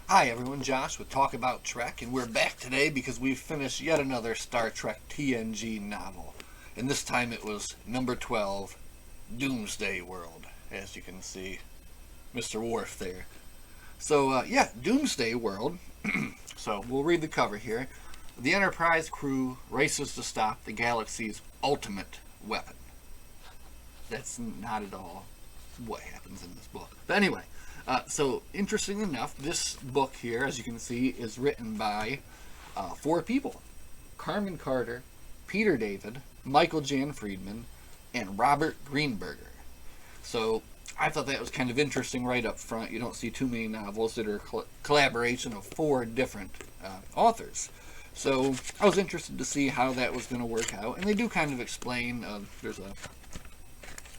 Hi everyone, Josh with Talk About Trek, and we're back today because we've finished yet another Star Trek TNG novel. And this time it was number 12, Doomsday World, as you can see Mr. Worf there. So, Doomsday World. So, we'll read the cover here. The Enterprise crew races to stop the galaxy's ultimate weapon. That's not at all what happens in this book. But anyway, so interesting enough, this book here, as you can see, is written by four people: Carmen Carter, Peter David, Michael Jan Friedman, and Robert Greenberger. So I thought that was kind of interesting right up front. You don't see too many novels that are a collaboration of four different authors. So I was interested to see how that was going to work out. And they do kind of explain, there's a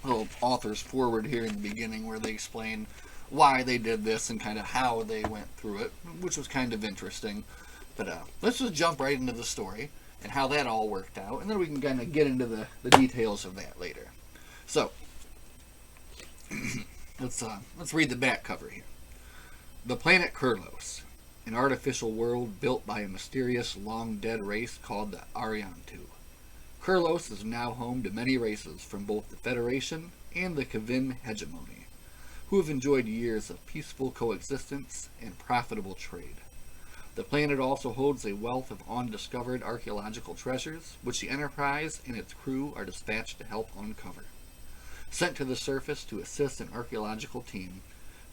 little author's forward here in the beginning where they explain why they did this and kind of how they went through it, which was kind of interesting. But let's just jump right into the story and how that all worked out, and then we can kind of get into the details of that later. So let's read the back cover here. The planet Kurlos, an artificial world built by a mysterious long-dead race called the Ariantu. Kurlos is now home to many races from both the Federation and the Kavin hegemony, who have enjoyed years of peaceful coexistence and profitable trade. The planet also holds a wealth of undiscovered archaeological treasures, which the Enterprise and its crew are dispatched to help uncover. Sent to the surface to assist an archaeological team,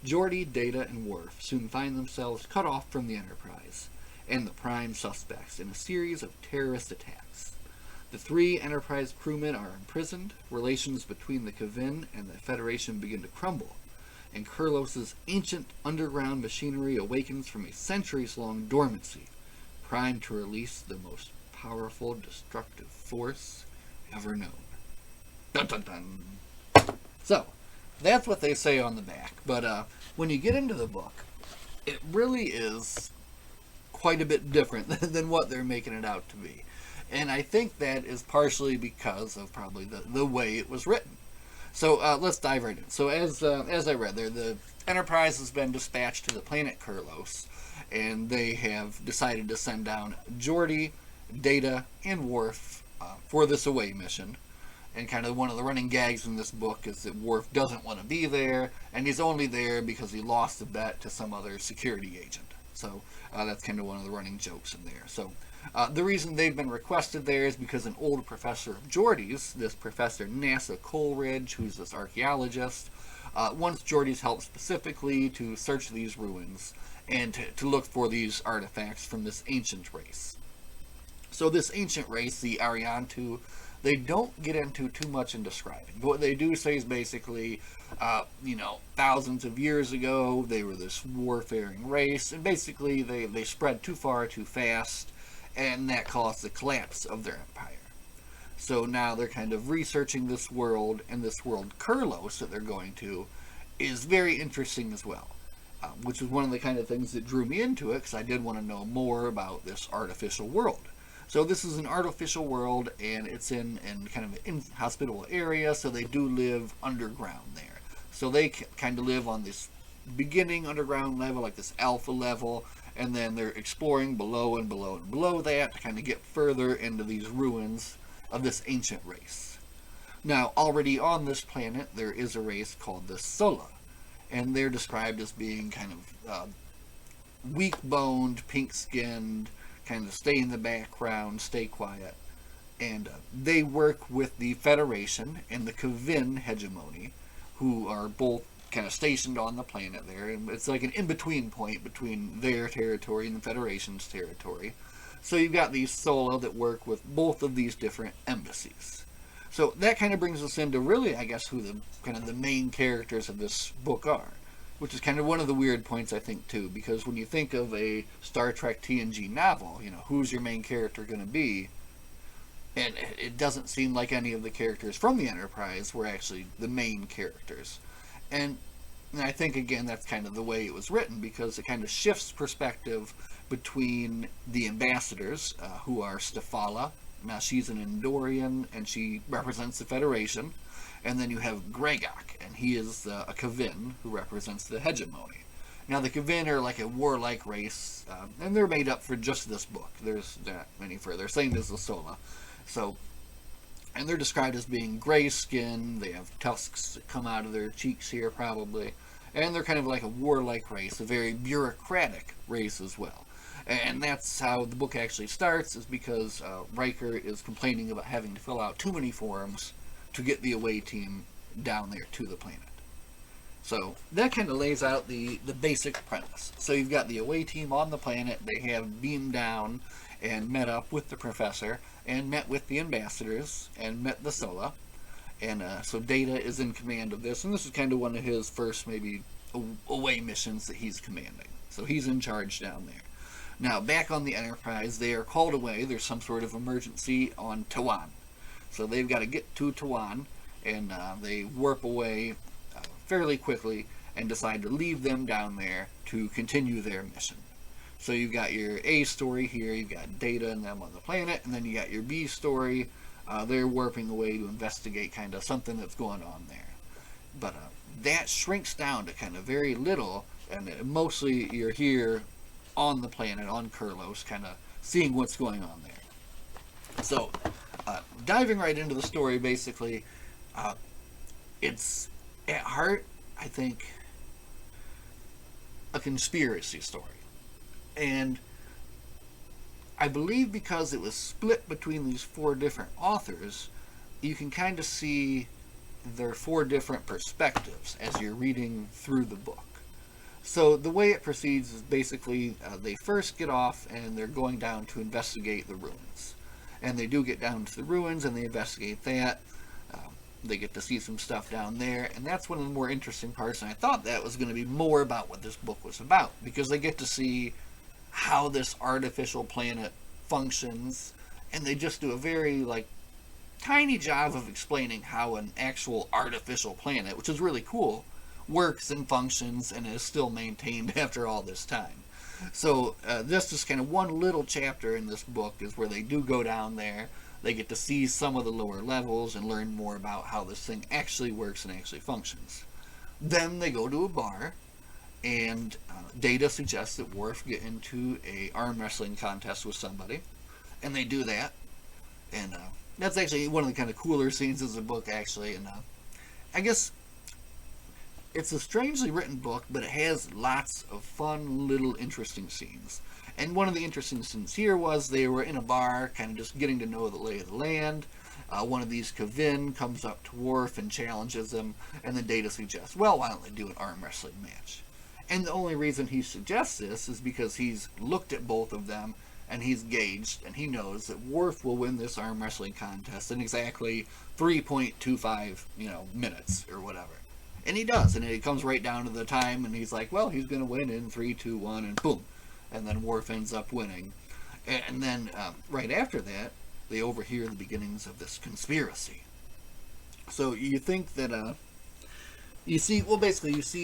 Geordi, Data, and Worf soon find themselves cut off from the Enterprise and the prime suspects in a series of terrorist attacks. The three Enterprise crewmen are imprisoned, relations between the Kavin and the Federation begin to crumble, and Kurlos' ancient underground machinery awakens from a centuries-long dormancy, primed to release the most powerful destructive force ever known. Dun dun dun! So, that's what they say on the back, but when you get into the book, it really is quite a bit different than what they're making it out to be. And I think that is partially because of probably the way it was written. So let's dive right in. So as I read there, the Enterprise has been dispatched to the planet Kurlos, and they have decided to send down Geordi, Data, and Worf for this away mission. And kind of one of the running gags in this book is that Worf doesn't want to be there, and he's only there because he lost a bet to some other security agent. So that's kind of one of the running jokes in there. So the reason they've been requested there is because an old professor of Geordi's, this Professor NASA Coleridge, who's this archaeologist, wants Geordi's help specifically to search these ruins and to look for these artifacts from this ancient race. So this ancient race, the Ariantu, they don't get into too much in describing. But what they do say is basically, thousands of years ago, they were this warfaring race, and basically they spread too far too fast, and that caused the collapse of their empire. So now they're kind of researching this world, and this world Kurlos that they're going to is very interesting as well, which was one of the kind of things that drew me into it, because I did want to know more about this artificial world. So this is an artificial world, and it's in kind of an inhospitable area, so they do live underground there. So they kind of live on this beginning underground level, like this alpha level, and then they're exploring below and below and below that to kind of get further into these ruins of this ancient race. Now, already on this planet, there is a race called the Sola, and they're described as being kind of weak-boned, pink-skinned, kind of stay in the background, stay quiet. And they work with the Federation and the Kavin hegemony, who are both kind of stationed on the planet there. And it's like an in-between point between their territory and the Federation's territory. So you've got these Solo that work with both of these different embassies. So that kind of brings us into really, I guess, who the main characters of this book are. Which is kind of one of the weird points, I think, too, because when you think of a Star Trek TNG novel, who's your main character going to be? And it doesn't seem like any of the characters from the Enterprise were actually the main characters. And I think, again, that's kind of the way it was written, because it kind of shifts perspective between the ambassadors, who are Stefala. Now, she's an Endorian, and she represents the Federation. And then you have Gregok, and he is a Kavin who represents the hegemony. Now, the Kevin are like a warlike race, and they're made up for just this book. There's not many further. Same as the Sola. So, and they're described as being gray skin. They have tusks that come out of their cheeks here, probably. And they're kind of like a warlike race, a very bureaucratic race as well. And that's how the book actually starts, is because Riker is complaining about having to fill out too many forms to get the away team down there to the planet. So that kind of lays out the basic premise. So you've got the away team on the planet. They have beamed down and met up with the professor and met with the ambassadors and met the Sola. And so Data is in command of this. And this is kind of one of his first maybe away missions that he's commanding. So he's in charge down there. Now, back on the Enterprise, they are called away. There's some sort of emergency on Tawan. So they've got to get to Tawan, and they warp away fairly quickly and decide to leave them down there to continue their mission. So you've got your A story here, you've got Data and them on the planet, and then you got your B story. They're warping away to investigate kind of something that's going on there. But that shrinks down to kind of very little, and mostly you're here on the planet, on Kurlos, kind of seeing what's going on there. So, diving right into the story, basically, it's, at heart, I think, a conspiracy story. And I believe because it was split between these 4 different authors, you can kind of see their 4 different perspectives as you're reading through the book. So the way it proceeds is basically they first get off and they're going down to investigate the ruins. And they do get down to the ruins and they investigate that. They get to see some stuff down there, and that's one of the more interesting parts, and I thought that was going to be more about what this book was about, because they get to see how this artificial planet functions, and they just do a very, tiny job of explaining how an actual artificial planet, which is really cool, works and functions and is still maintained after all this time. So this is kind of one little chapter in this book is where they do go down there. They get to see some of the lower levels and learn more about how this thing actually works and actually functions. Then they go to a bar, and Data suggests that Worf get into a arm wrestling contest with somebody, and they do that. And that's actually one of the kind of cooler scenes of the book, actually. And I guess it's a strangely written book, but it has lots of fun, little, interesting scenes. And one of the interesting scenes here was they were in a bar, kind of just getting to know the lay of the land. One of these Kevin comes up to Worf and challenges him, and then Data suggests, well, why don't they do an arm wrestling match? And the only reason he suggests this is because he's looked at both of them, and he's gauged, and he knows that Worf will win this arm wrestling contest in exactly 3.25, minutes or whatever. And he does, and it comes right down to the time, and he's like, well, he's going to win in 3, 2, 1, and boom. And then Worf ends up winning. And then right after that, they overhear the beginnings of this conspiracy. So you think that, you see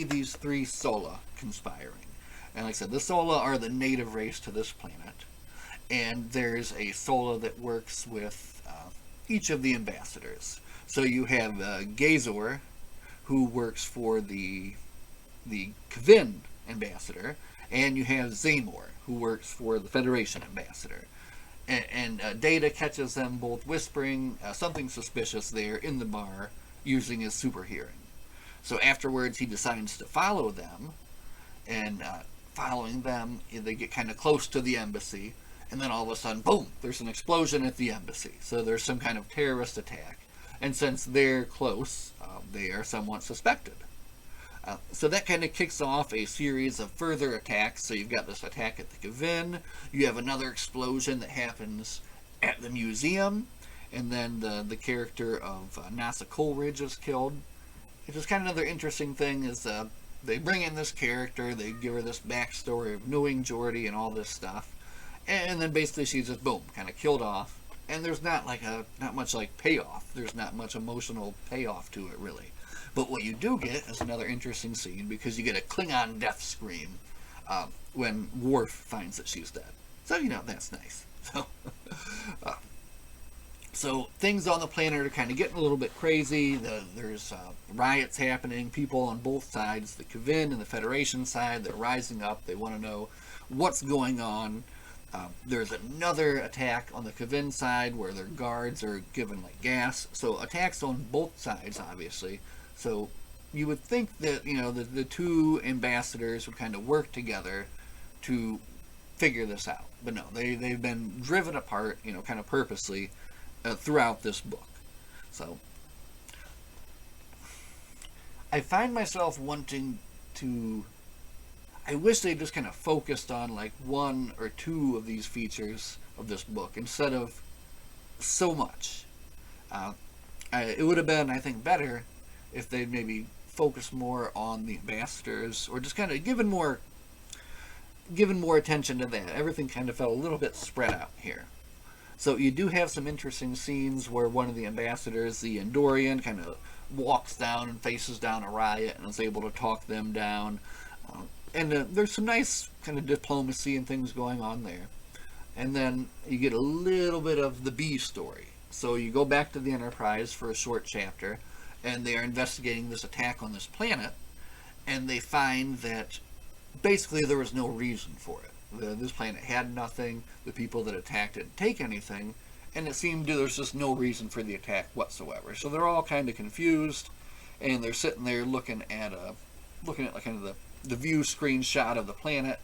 these 3 Sola conspiring. And like I said, the Sola are the native race to this planet. And there's a Sola that works with each of the ambassadors. So you have Gazor, who works for the Kevin ambassador, and you have Zamor, who works for the Federation ambassador. And Data catches them both whispering something suspicious there in the bar using his super hearing. So afterwards he decides to follow them, and following them they get kind of close to the embassy, and then all of a sudden, boom, there's an explosion at the embassy. So there's some kind of terrorist attack. And since they're close, they are somewhat suspected. So that kind of kicks off a series of further attacks. So you've got this attack at the Kevin, you have another explosion that happens at the museum, and then the character of Nasa Coleridge is killed. It's just kind of another interesting thing is they bring in this character, they give her this backstory of knowing Geordi and all this stuff, and then basically she's just boom, kind of killed off. And there's not much payoff. There's not much emotional payoff to it, really. But what you do get is another interesting scene, because you get a Klingon death scream when Worf finds that she's dead. So, that's nice. So, So things on the planet are kind of getting a little bit crazy. There's riots happening. People on both sides, the Kevin and the Federation side, they're rising up. They want to know what's going on. There's another attack on the Kevin side where their guards are given like gas. So attacks on both sides, obviously. So you would think that the two ambassadors would kind of work together to figure this out, but no, they've been driven apart, kind of purposely throughout this book. So I find myself wanting to. I wish they just kind of focused on like one or two of these features of this book instead of so much. It would have been, I think, better if they'd maybe focused more on the ambassadors, or just kind of given more attention to that. Everything kind of felt a little bit spread out here. So you do have some interesting scenes where one of the ambassadors, the Andorian, kind of walks down and faces down a riot and is able to talk them down. And there's some nice kind of diplomacy and things going on there. And then you get a little bit of the B story. So you go back to the Enterprise for a short chapter, and they are investigating this attack on this planet, and they find that basically there was no reason for it. This planet had nothing, the people that attacked it didn't take anything, and it seemed there's just no reason for the attack whatsoever. So they're all kind of confused, and they're sitting there looking at like kind of the view screenshot of the planet,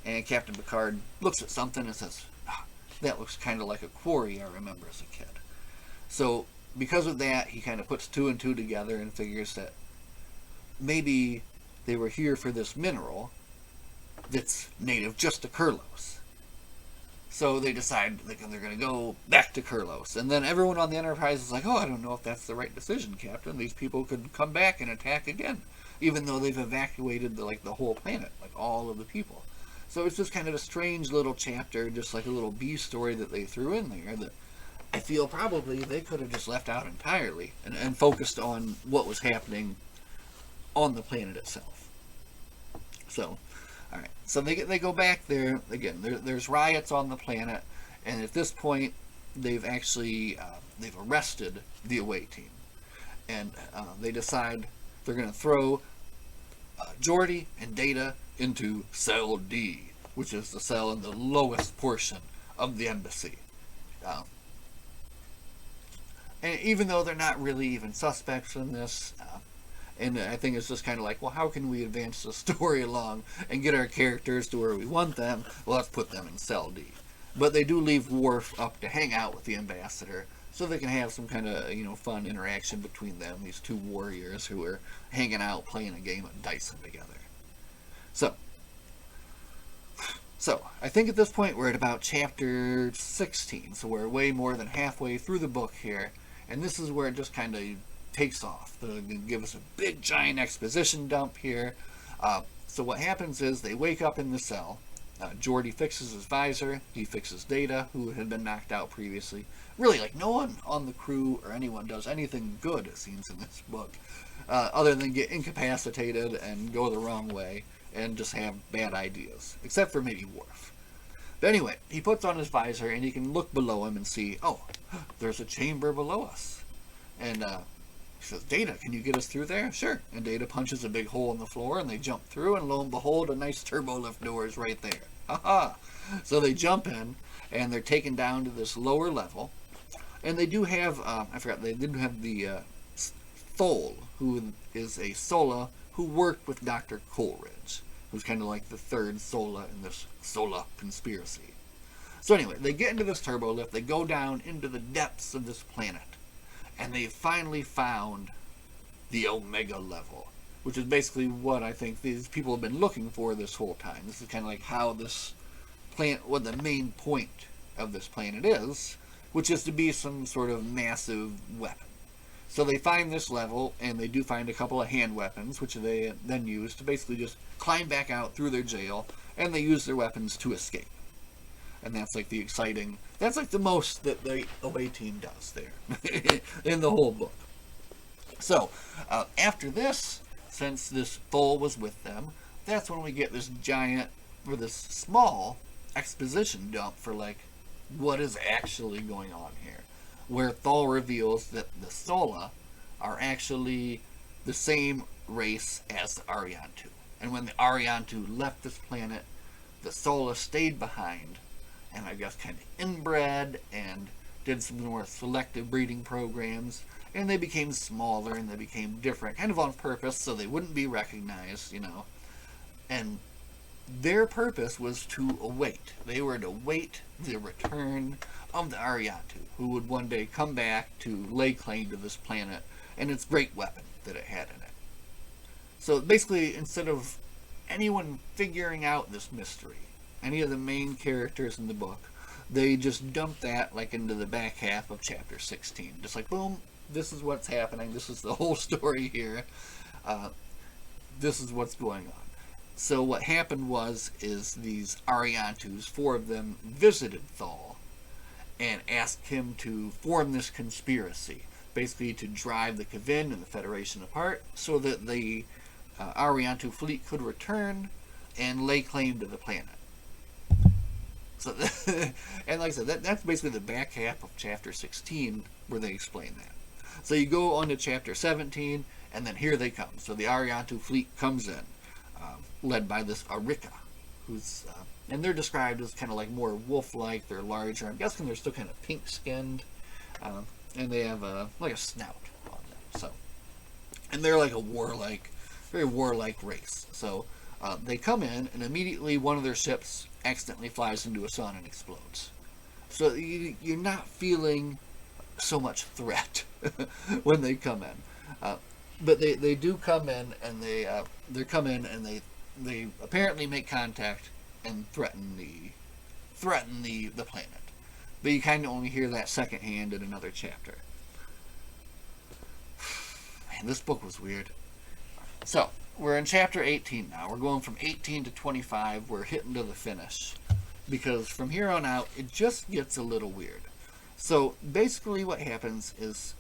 and Captain Picard looks at something and says, that looks kind of like a quarry I remember as a kid. So because of that, he kind of puts two and two together and figures that maybe they were here for this mineral that's native just to Kurlos. So they decide they're going to go back to Kurlos. And then everyone on the Enterprise is like, I don't know if that's the right decision, Captain. These people could come back and attack again, even though they've evacuated the whole planet, like all of the people. So it's just kind of a strange little chapter, just like a little B story that they threw in there that I feel probably they could have just left out entirely and focused on what was happening on the planet itself. So, all right. So they go back there again. There's riots on the planet, and at this point, they've actually they've arrested the away team, and they decide they're going to throw Geordi and Data into Cell D, which is the cell in the lowest portion of the embassy. And even though they're not really even suspects in this, and I think it's just kind of like, well, how can we advance the story along and get our characters to where we want them? Well, let's put them in Cell D. But they do leave Worf up to hang out with the ambassador, so they can have some kind of fun interaction between them, these two warriors who are hanging out playing a game of Dyson together. So I think at this point we're at about chapter 16, so we're way more than halfway through the book here, and this is where it just kind of takes off. They're going to give us a big giant exposition dump here. So what happens is they wake up in the cell. Geordi fixes his visor. He fixes Data, who had been knocked out previously. Really, like, no one on the crew or anyone does anything good, it seems, in this book, other than get incapacitated and go the wrong way and just have bad ideas, except for maybe Worf. But anyway, he puts on his visor and he can look below him and see, there's a chamber below us. And he says, Data, can you get us through there? Sure. And Data punches a big hole in the floor and they jump through, and lo and behold, a nice turbo lift door is right there. Aha! So they jump in and they're taken down to this lower level. And they do have, they did have the Thole, who is a Sola who worked with Dr. Coleridge, who's kind of like the third Sola in this Sola conspiracy. So anyway, they get into this turbo lift, they go down into the depths of this planet, and they finally found the Omega level, which is basically what I think these people have been looking for this whole time. This is kind of like how this planet, what the main point of this planet is, which is to be some sort of massive weapon. So they find this level, and they do find a couple of hand weapons, which they then use to basically just climb back out through their jail, and they use their weapons to escape. And that's like the exciting, that's like the most that the away team does there in the whole book. So after this, since this Thole was with them, that's when we get this giant, or this small exposition dump for like what is actually going on here. where Thal reveals that the Sola are actually the same race as the Ariantu. And when the Ariantu left this planet, the Sola stayed behind and I guess kind of inbred and did some more selective breeding programs, and they became smaller and they became different, kind of on purpose, so they wouldn't be recognized, And their purpose was to await. They were to await the return of the Ariantu, who would one day come back to lay claim to this planet and its great weapon that it had in it. So basically, instead of anyone figuring out this mystery, any of the main characters in the book, they just dump that like into the back half of chapter 16. Just like, boom, this is what's happening. This is the whole story here. This is what's going on. So what happened is these Ariantus, 4 of them, visited Thal and asked him to form this conspiracy, basically to drive the Kavin and the Federation apart so that the Ariantu fleet could return and lay claim to the planet. So, and like I said, that's basically the back half of chapter 16 where they explain that. So you go on to chapter 17, and then here they come. So the Ariantu fleet comes in, led by this Arika, who's, and they're described as kind of like more wolf-like. They're larger. I'm guessing they're still kind of pink-skinned, and they have like a snout on them. So, and they're like a warlike, very warlike race. So they come in, and immediately one of their ships accidentally flies into a sun and explodes. So you're not feeling so much threat when they come in. But they do come in, and they come in and they apparently make contact and threaten the planet. But you kind of only hear that secondhand in another chapter. Man, this book was weird. So we're in chapter 18 now. We're going from 18 to 25. We're hitting to the finish, because from here on out it just gets a little weird. So basically what happens is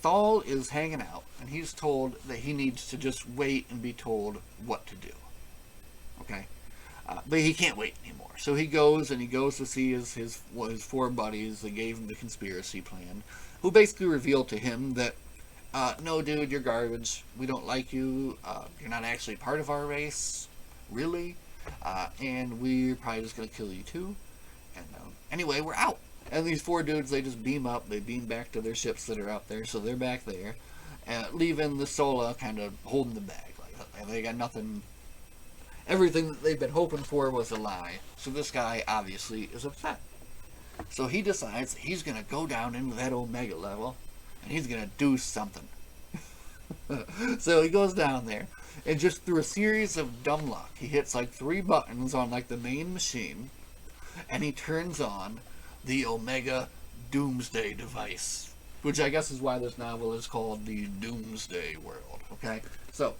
Thal is hanging out, and he's told that he needs to just wait and be told what to do. Okay? But he can't wait anymore. So he goes to see his 4 buddies that gave him the conspiracy plan, who basically revealed to him that, no dude, you're garbage. We don't like you. You're not actually part of our race. Really? And we're probably just going to kill you too. And anyway, we're out. And these 4 dudes, they just beam up. They beam back to their ships that are out there. So they're back there, leaving the Sola kind of holding the bag. Like they got nothing. Everything that they've been hoping for was a lie. So this guy obviously is upset. So he decides that he's going to go down into that Omega level, and he's going to do something. So he goes down there, and just through a series of dumb luck, he hits like 3 buttons on like the main machine, and he turns on the Omega Doomsday device, which I guess is why this novel is called the Doomsday World. Okay, so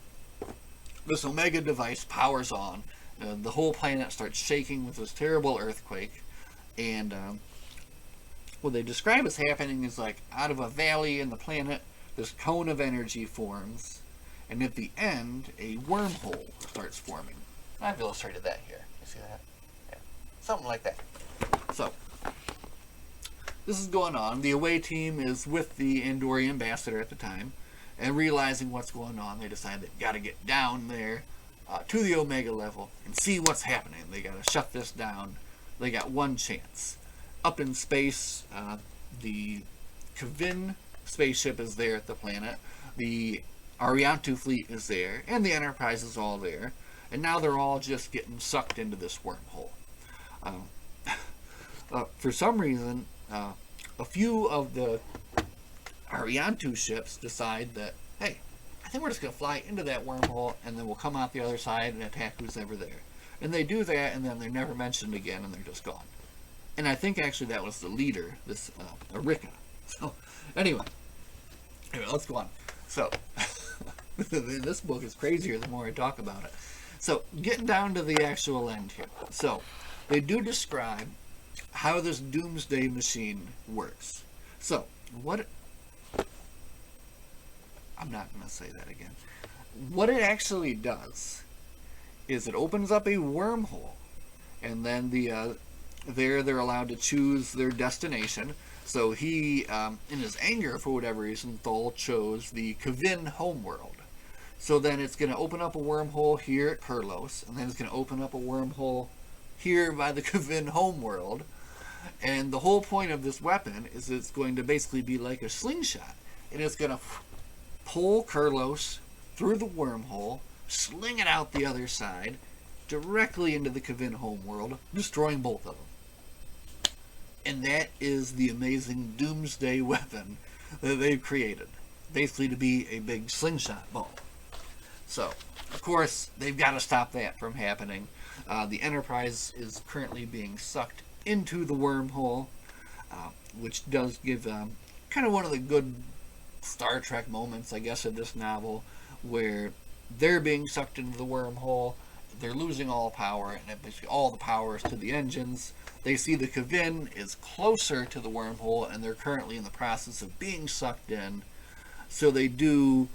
this Omega device powers on. The whole planet starts shaking with this terrible earthquake, and what they describe as happening is like out of a valley in the planet, this cone of energy forms, and at the end, a wormhole starts forming. I've illustrated that here. You see that? Yeah. Something like that. So this is going on. The away team is with the Andorian ambassador at the time, and realizing what's going on, they decide they've got to get down there to the Omega level and see what's happening. They got to shut this down. They got one chance. Up in space, the Kavin spaceship is there at the planet. The Ariantu fleet is there, and the Enterprise is all there. And now they're all just getting sucked into this wormhole. For some reason, a few of the Ariantu ships decide that, hey, I think we're just going to fly into that wormhole, and then we'll come out the other side and attack who's ever there. And they do that, and then they're never mentioned again, and they're just gone. And I think actually that was the leader, this Arika. So, anyway, let's go on. So, this book is crazier the more I talk about it. So, getting down to the actual end here. So, they do describe how this Doomsday machine works. So, I'm not going to say that again. What it actually does is it opens up a wormhole, and then they're allowed to choose their destination. So he, in his anger for whatever reason, Thol chose the Kavin homeworld. So then it's going to open up a wormhole here at Kurlos, and then it's going to open up a wormhole here by the Kavin homeworld. And the whole point of this weapon is it's going to basically be like a slingshot. And it's going to pull Kurlos through the wormhole, sling it out the other side, directly into the Kavin homeworld, destroying both of them. And that is the amazing Doomsday weapon that they've created. Basically to be a big slingshot bomb. So, of course, they've got to stop that from happening. The Enterprise is currently being sucked into the wormhole, which does give kind of one of the good Star Trek moments, I guess, of this novel, where they're being sucked into the wormhole, they're losing all power, and basically all the power is to the engines. They see the Kavin is closer to the wormhole, and they're currently in the process of being sucked in, so they do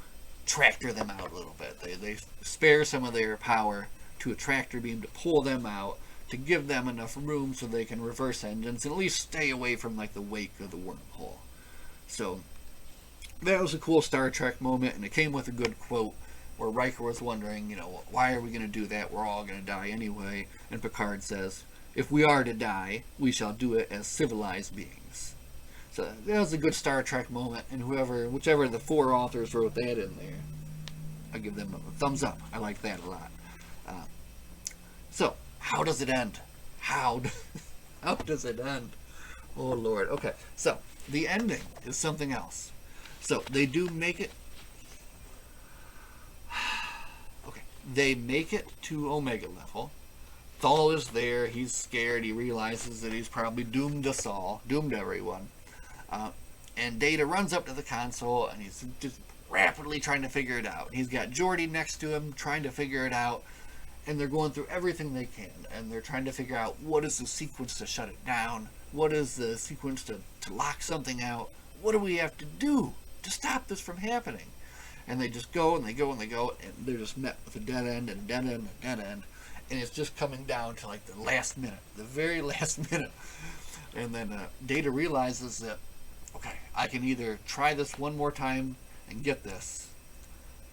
tractor them out a little bit. They spare some of their power to a tractor beam to pull them out, to give them enough room so they can reverse engines and at least stay away from like the wake of the wormhole. So that was a cool Star Trek moment, and it came with a good quote where Riker was wondering, why are we going to do that? We're all going to die anyway. And Picard says, if we are to die, we shall do it as civilized beings. So that was a good Star Trek moment, and whichever of the four authors wrote that in there, I give them a thumbs up. I like that a lot. So, how does it end? How does it end? Oh, Lord. Okay, so the ending is something else. So, they do make it... Okay, they make it to Omega level. Thal is there. He's scared. He realizes that he's probably doomed us all. Doomed everyone. And Data runs up to the console, and he's just rapidly trying to figure it out. He's got Geordi next to him, trying to figure it out, and they're going through everything they can, and they're trying to figure out what is the sequence to shut it down, what is the sequence to lock something out, what do we have to do to stop this from happening? And they just go, and they go, and they go, and they're just met with a dead end, and a dead end, and a dead end, and it's just coming down to like the last minute, the very last minute. And then Data realizes that, okay, I can either try this one more time and get this,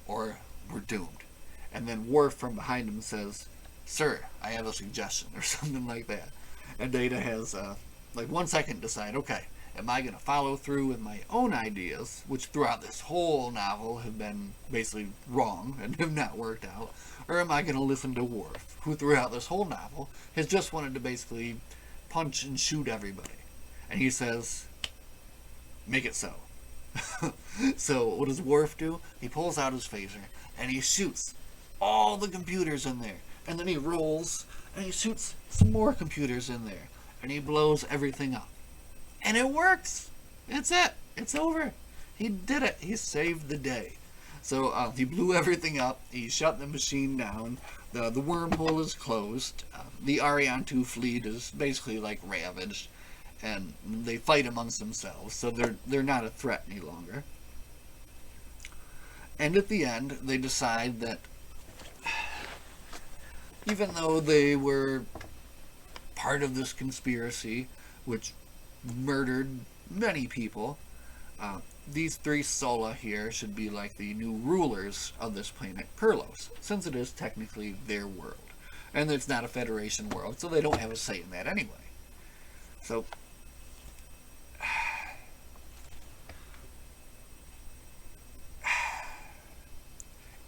or we're doomed. And then Worf from behind him says, sir, I have a suggestion, or something like that. And Data has like 1 second to decide, okay, am I going to follow through with my own ideas, which throughout this whole novel have been basically wrong and have not worked out, or am I going to listen to Worf, who throughout this whole novel has just wanted to basically punch and shoot everybody? And he says, make it so. So what does Worf do? He pulls out his phaser and he shoots all the computers in there, and then he rolls and he shoots some more computers in there, and he blows everything up, and it works. That's it. It's over. He did it. He saved the day. So he blew everything up. He shut the machine down. The wormhole is closed. The Ariane 2 fleet is basically like ravaged, and they fight amongst themselves, so they're not a threat any longer. And at the end, they decide that even though they were part of this conspiracy, which murdered many people, these three Sola here should be like the new rulers of this planet, Kurlos, since it is technically their world. And it's not a Federation world, so they don't have a say in that anyway. So,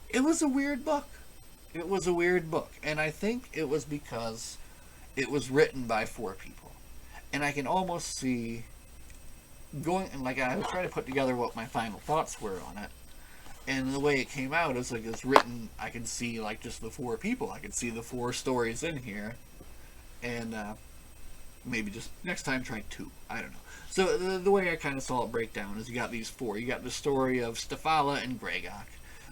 it was a weird book. It was a weird book, and I think it was because it was written by four people. And I can almost see like I was trying to put together what my final thoughts were on it, and the way it came out is like it's written, I can see like just the four people. I can see the four stories in here, and maybe just next time try two. I don't know. So the way I kind of saw it break down is you got these four. You got the story of Stefala and Gregok,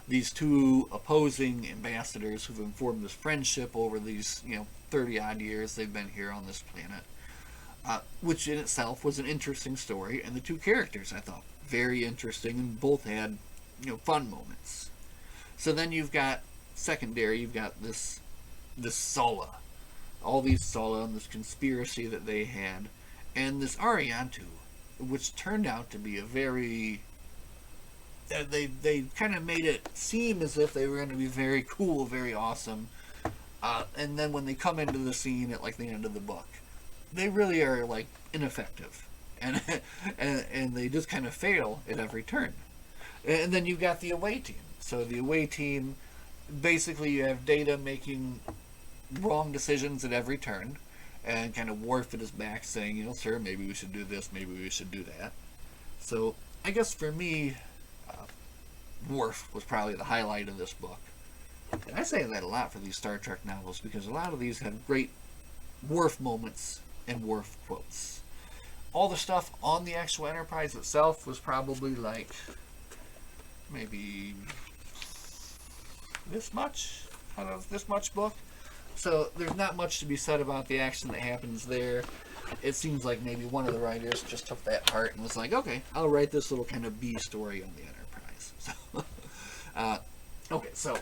these two opposing ambassadors who've formed this friendship over these 30 odd years they've been here on this planet. Which in itself was an interesting story, and the two characters I thought very interesting, and both had fun moments. So then you've got secondary, you've got this Sola, all these Sola and this conspiracy that they had, and this Ariane 2, which turned out to be a very... They kind of made it seem as if they were going to be very cool, very awesome. And then when they come into the scene at like the end of the book, they really are like ineffective. And, and they just kind of fail at every turn. And then you've got the away team. So the away team, basically you have Data making wrong decisions at every turn, and kind of Worf at his back saying, you know, sir, maybe we should do this, maybe we should do that. So I guess for me, Worf was probably the highlight of this book. And I say that a lot for these Star Trek novels, because a lot of these have great Worf moments and Worf quotes. All the stuff on the actual Enterprise itself was probably like maybe this much out of this much book. So there's not much to be said about the action that happens there. It seems like maybe one of the writers just took that part and was like, okay, I'll write this little kind of B story on the Enterprise. So, okay, so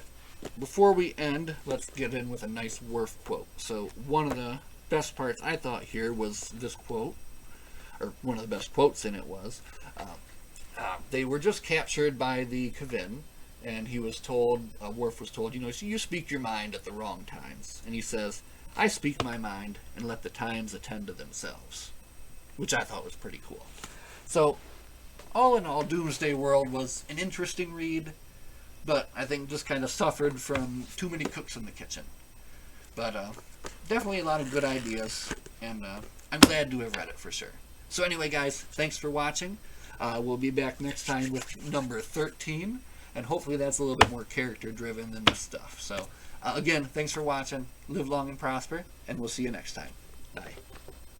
before we end, let's get in with a nice Worf quote. So one of the best parts I thought here was this quote, or one of the best quotes in it was, they were just captured by the Kavin, and he was told, Worf was told, you know, so you speak your mind at the wrong times. And he says, I speak my mind and let the times attend to themselves. Which I thought was pretty cool. So, all in all, Doomsday World was an interesting read, but I think just kind of suffered from too many cooks in the kitchen. But definitely a lot of good ideas, and I'm glad to have read it for sure. So anyway, guys, thanks for watching. We'll be back next time with number 13, and hopefully that's a little bit more character-driven than this stuff. So, again, thanks for watching. Live long and prosper, and we'll see you next time. Bye.